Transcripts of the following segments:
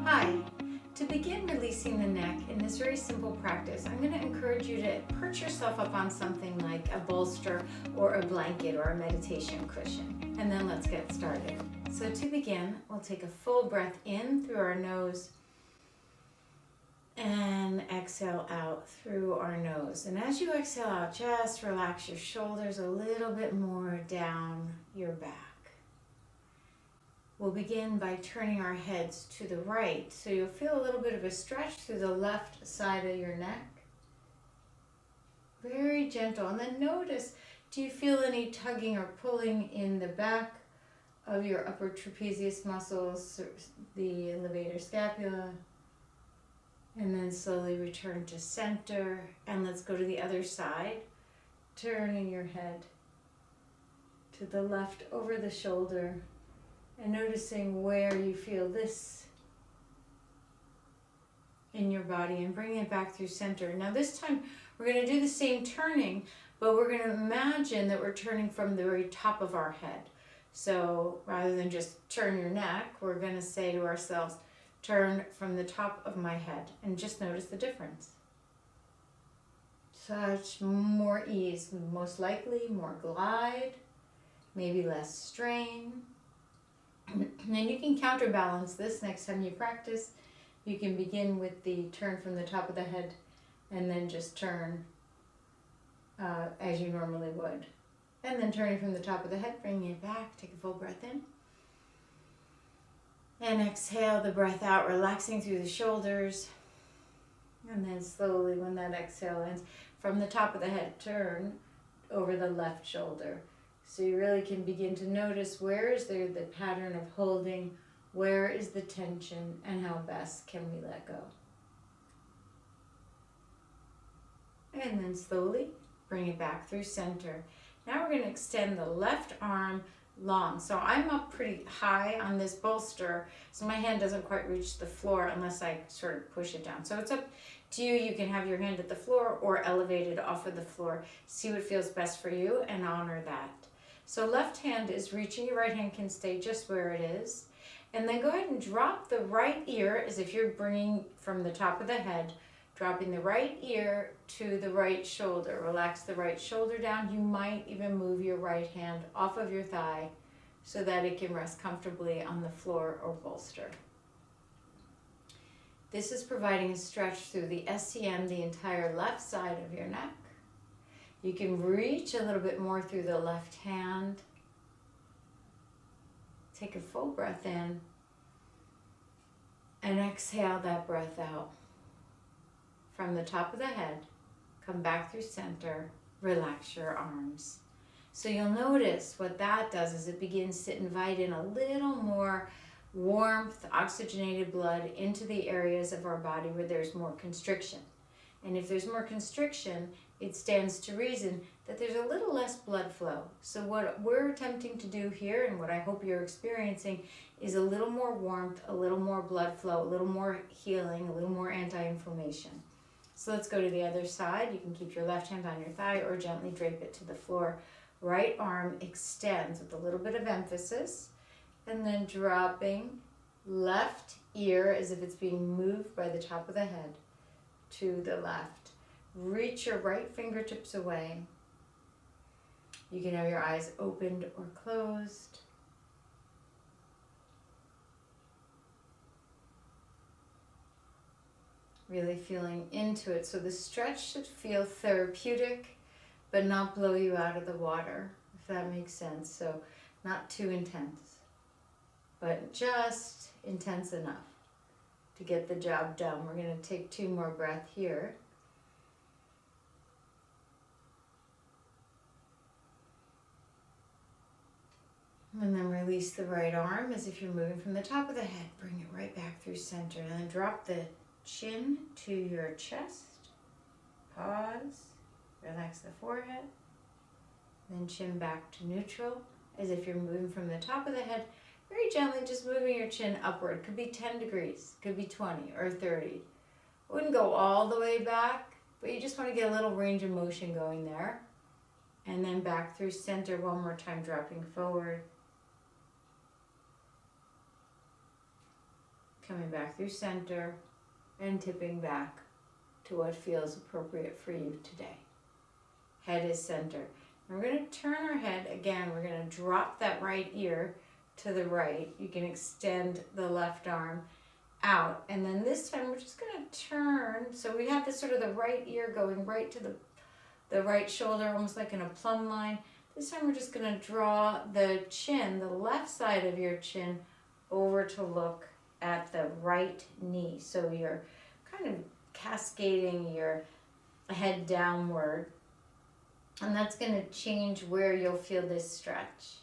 Hi. To begin releasing the neck in this very simple practice, I'm going to encourage you to perch yourself up on something like a bolster or a blanket or a meditation cushion. And then let's get started. So to begin, we'll take a full breath in through our nose and exhale out through our nose. And as you exhale out, just relax your shoulders a little bit more down your back. We'll begin by turning our heads to the right. So you'll feel a little bit of a stretch through the left side of your neck. Very gentle. And then notice, do you feel any tugging or pulling in the back of your upper trapezius muscles, the levator scapula? And then slowly return to center. And let's go to the other side. Turning your head to the left over the shoulder. And noticing where you feel this in your body and bringing it back through center. Now this time we're going to do the same turning, but we're going to imagine that we're turning from the very top of our head. So rather than just turn your neck, we're going to say to ourselves, turn from the top of my head, and just notice the difference. Such more ease, most likely more glide, maybe less strain. And you can counterbalance this next time you practice. You can begin with the turn from the top of the head and then just turn as you normally would. And then turning from the top of the head, bringing it back, take a full breath in. And exhale the breath out, relaxing through the shoulders. And then slowly, when that exhale ends, from the top of the head, turn over the left shoulder. So you really can begin to notice where is there the pattern of holding, where is the tension, and how best can we let go. And then slowly bring it back through center. Now we're going to extend the left arm long. So I'm up pretty high on this bolster, so my hand doesn't quite reach the floor unless I sort of push it down. So it's up to you. You can have your hand at the floor or elevated off of the floor. See what feels best for you and honor that. So left hand is reaching, your right hand can stay just where it is. And then go ahead and drop the right ear as if you're bringing from the top of the head, dropping the right ear to the right shoulder. Relax the right shoulder down. You might even move your right hand off of your thigh so that it can rest comfortably on the floor or bolster. This is providing a stretch through the SCM, the entire left side of your neck. You can reach a little bit more through the left hand. Take a full breath in and exhale that breath out. From the top of the head, come back through center, relax your arms. So you'll notice what that does is it begins to invite in a little more warmth, oxygenated blood into the areas of our body where there's more constriction. And if there's more constriction, it stands to reason that there's a little less blood flow. So what we're attempting to do here, and what I hope you're experiencing, is a little more warmth, a little more blood flow, a little more healing, a little more anti-inflammation. So let's go to the other side. You can keep your left hand on your thigh or gently drape it to the floor. Right arm extends with a little bit of emphasis, and then dropping left ear as if it's being moved by the top of the head to the left. Reach your right fingertips away. You can have your eyes opened or closed. Really feeling into it. So the stretch should feel therapeutic, but not blow you out of the water, if that makes sense. So not too intense, but just intense enough to get the job done. We're going to take 2 more breaths here. And then release the right arm as if you're moving from the top of the head. Bring it right back through center. And then drop the chin to your chest. Pause. Relax the forehead. Then chin back to neutral as if you're moving from the top of the head. Very gently just moving your chin upward. Could be 10 degrees. Could be 20 or 30. Wouldn't go all the way back, but you just want to get a little range of motion going there. And then back through center one more time, dropping forward. coming back through center and tipping back to what feels appropriate for you today. Head is center. And we're going to turn our head again. We're going to drop that right ear to the right. You can extend the left arm out, and then this time we're just going to turn. So we have this sort of the right ear going right to the right shoulder, almost like in a plumb line. This time we're just going to draw the chin, the left side of your chin, over to look at the right knee. So you're kind of cascading your head downward, and that's going to change where you'll feel this stretch.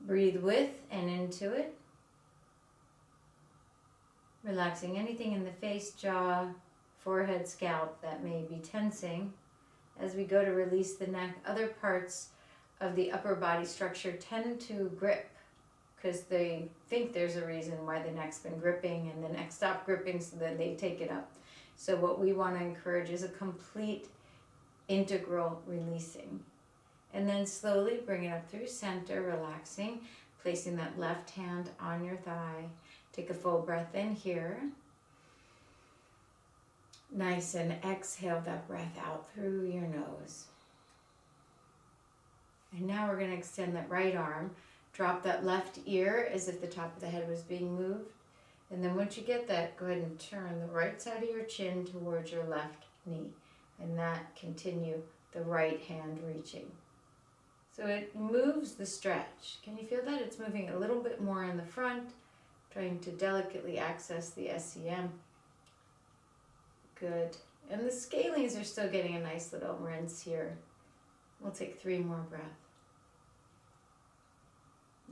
Breathe with and into it. Relaxing anything in the face, jaw, forehead, scalp that may be tensing. As we go to release the neck, other parts of the upper body structure tend to grip because they think there's a reason why the neck's been gripping, and the neck stopped gripping, so then they take it up. So what we want to encourage is a complete integral releasing. And then slowly bring it up through center, relaxing, placing that left hand on your thigh. Take a full breath in here. Nice, and exhale that breath out through your nose. And now we're going to extend that right arm. Drop that left ear as if the top of the head was being moved. And then once you get that, go ahead and turn the right side of your chin towards your left knee. And that continue the right hand reaching. So it moves the stretch. Can you feel that? It's moving a little bit more in the front, trying to delicately access the SCM. Good. And the scalenes are still getting a nice little rinse here. We'll take 3 more breaths.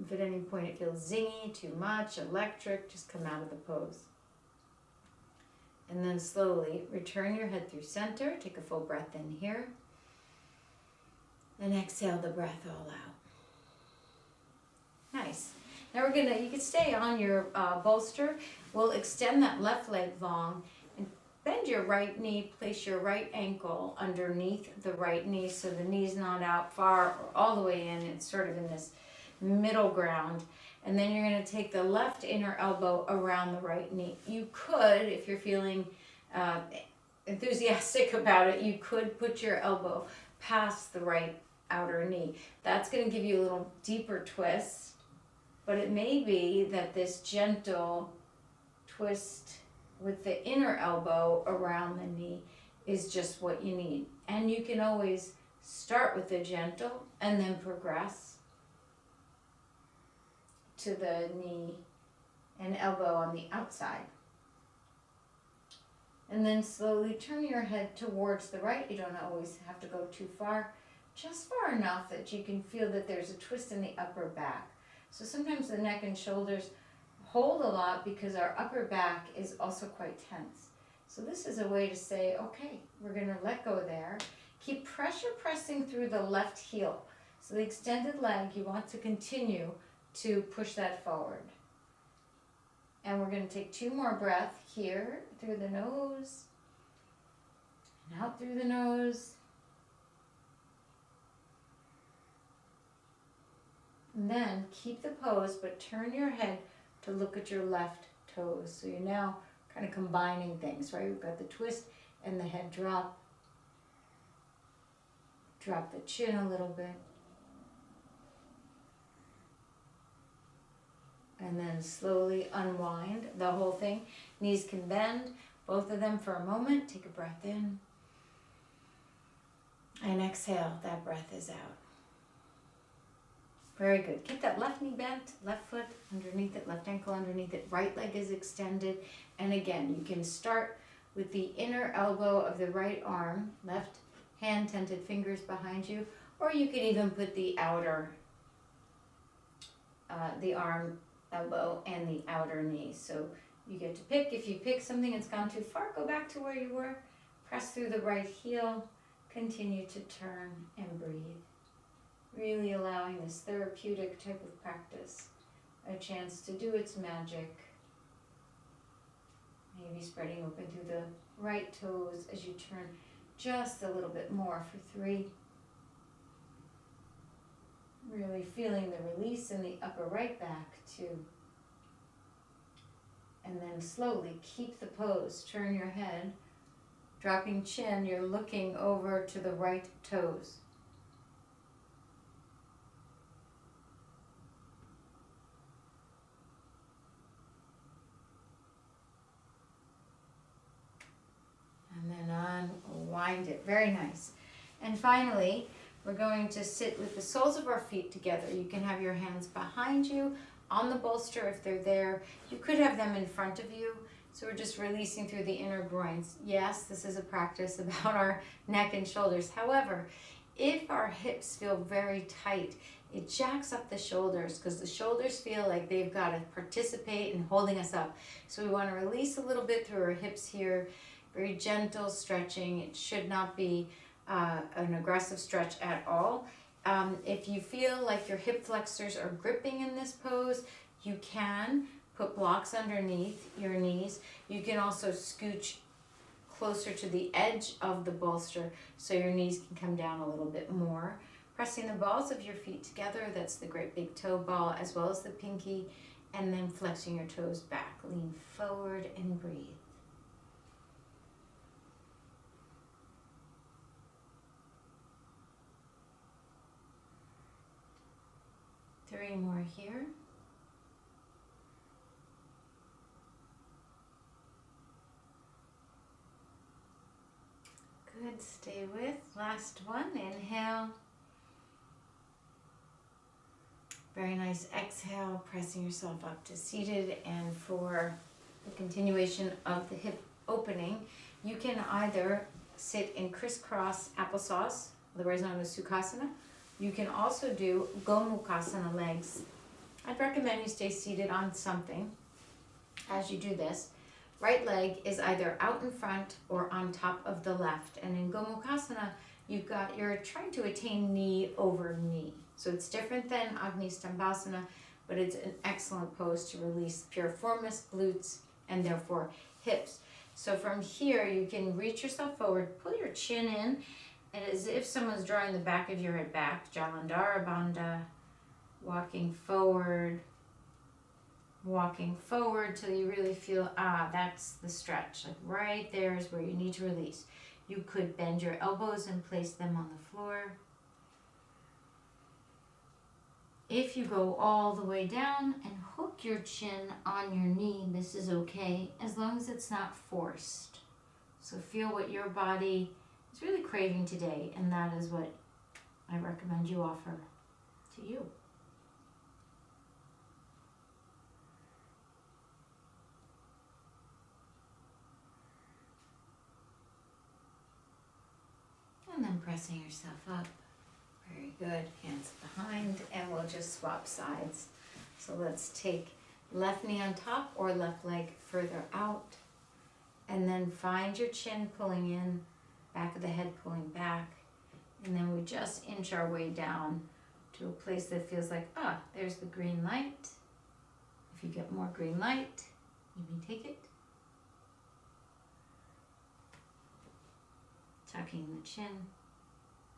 If at any point it feels zingy, too much, electric, just come out of the pose. And then slowly return your head through center. Take a full breath in here. And exhale the breath all out. Nice. Now you can stay on your bolster. We'll extend that left leg long and bend your right knee. Place your right ankle underneath the right knee so the knee's not out far or all the way in. It's sort of in this middle ground. And then you're going to take the left inner elbow around the right knee. You could, if you're feeling enthusiastic about it, you could put your elbow past the right outer knee. That's going to give you a little deeper twist, but it may be that this gentle twist with the inner elbow around the knee is just what you need. And you can always start with the gentle and then progress to the knee and elbow on the outside. And then slowly turn your head towards the right. You don't always have to go too far, just far enough that you can feel that there's a twist in the upper back. So sometimes the neck and shoulders hold a lot because our upper back is also quite tense. So this is a way to say, okay, we're going to let go there. Keep pressure pressing through the left heel. So the extended leg, you want to continue to push that forward. And we're going to take 2 more breaths here through the nose and out through the nose. And then keep the pose, but turn your head to look at your left toes. So you're now kind of combining things, right? We've got the twist and the head drop. Drop the chin a little bit. And then slowly unwind the whole thing. Knees can bend, both of them for a moment. Take a breath in. And exhale, that breath is out. Very good. Keep that left knee bent, left foot underneath it, left ankle underneath it, right leg is extended. And again, you can start with the inner elbow of the right arm, left hand, tented fingers behind you, or you can even put the outer, the arm, elbow, and the outer knee. So you get to pick. If you pick something that's gone too far, go back to where you were. Press through the right heel. Continue to turn and breathe. Really allowing this therapeutic type of practice a chance to do its magic. Maybe spreading open through the right toes as you turn just a little bit more for 3. Really feeling the release in the upper right back, 2. And then slowly keep the pose. Turn your head. Dropping chin, you're looking over to the right toes. And then unwind it. Very nice. And finally, we're going to sit with the soles of our feet together. You can have your hands behind you on the bolster if they're there. You could have them in front of you. So we're just releasing through the inner groins. Yes, this is a practice about our neck and shoulders. However, if our hips feel very tight, it jacks up the shoulders because the shoulders feel like they've got to participate in holding us up. So we want to release a little bit through our hips here. Very gentle stretching. It should not be an aggressive stretch at all. If you feel like your hip flexors are gripping in this pose, you can put blocks underneath your knees. You can also scooch closer to the edge of the bolster so your knees can come down a little bit more. Pressing the balls of your feet together, that's the great big toe ball as well as the pinky, and then flexing your toes back. Lean forward and breathe. Three more here. Good, stay with. Last one, inhale. Very nice exhale, pressing yourself up to seated. And for the continuation of the hip opening, you can either sit in crisscross applesauce, otherwise known as Sukhasana. You can also do Gomukhasana legs. I'd recommend you stay seated on something as you do this. Right leg is either out in front or on top of the left. And in Gomukhasana, you're trying to attain knee over knee. So it's different than Agni Stambhasana, but it's an excellent pose to release piriformis, glutes, and therefore hips. So from here, you can reach yourself forward, pull your chin in, and as if someone's drawing the back of your head back, Jalandhara Bandha, walking forward till you really feel, that's the stretch. Like right there is where you need to release. You could bend your elbows and place them on the floor. If you go all the way down and hook your chin on your knee, this is okay, as long as it's not forced. So feel what your body is really craving today, and that is what I recommend you offer to you. And then pressing yourself up. Very good. Hands behind, and we'll just swap sides. So let's take left knee on top or left leg further out. And then find your chin pulling in, back of the head pulling back. And then we just inch our way down to a place that feels like, there's the green light. If you get more green light, you may take it. Tucking the chin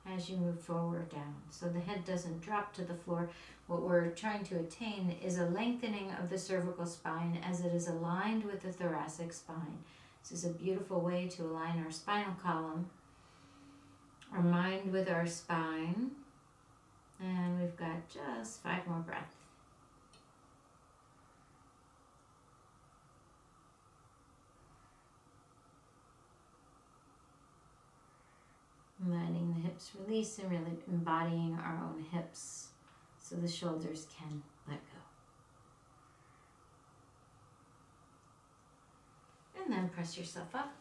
as you move forward down. So the head doesn't drop to the floor. What we're trying to attain is a lengthening of the cervical spine as it is aligned with the thoracic spine. This is a beautiful way to align our spinal column, our mind with our spine. And we've got just 5 more breaths. Letting the hips release and really embodying our own hips so the shoulders can let go. And then press yourself up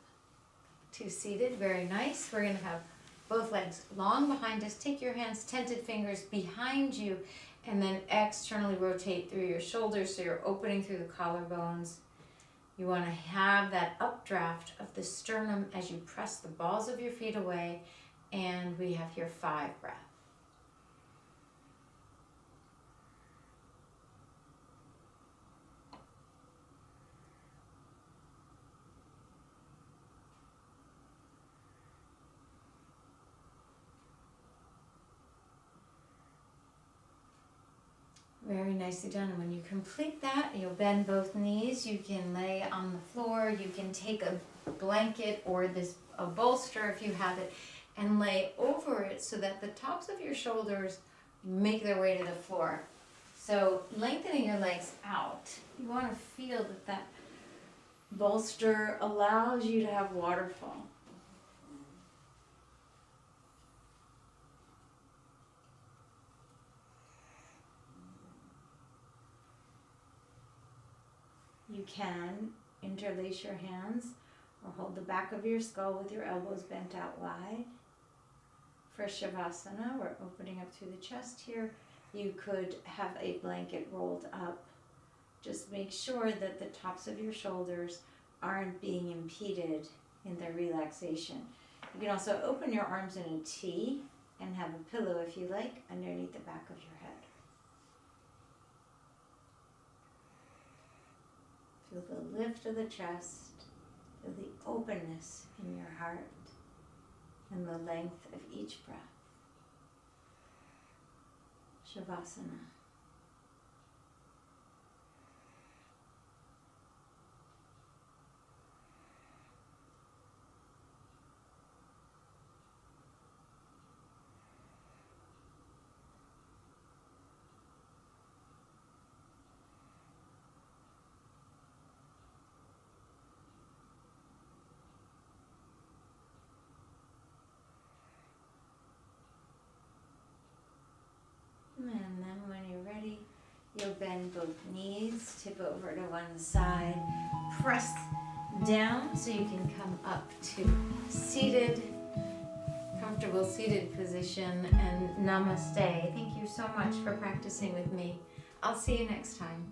to seated. Very nice. We're going to have both legs long behind us. Take your hands, tented fingers behind you, and then externally rotate through your shoulders so you're opening through the collarbones. You want to have that updraft of the sternum as you press the balls of your feet away. And we have here 5 breaths. Very nicely done. And when you complete that, you'll bend both knees. You can lay on the floor. You can take a blanket or a bolster if you have it and lay over it so that the tops of your shoulders make their way to the floor. So lengthening your legs out, you want to feel that bolster allows you to have waterfall. You can interlace your hands or hold the back of your skull with your elbows bent out wide. For Shavasana, we're opening up through the chest here. You could have a blanket rolled up. Just make sure that the tops of your shoulders aren't being impeded in their relaxation. You can also open your arms in a T and have a pillow, if you like, underneath the back of your head. Feel the lift of the chest, feel the openness in your heart, and the length of each breath. Shavasana. And then when you're ready, you'll bend both knees, tip over to one side, press down so you can come up to seated, comfortable seated position, and namaste. Thank you so much for practicing with me. I'll see you next time.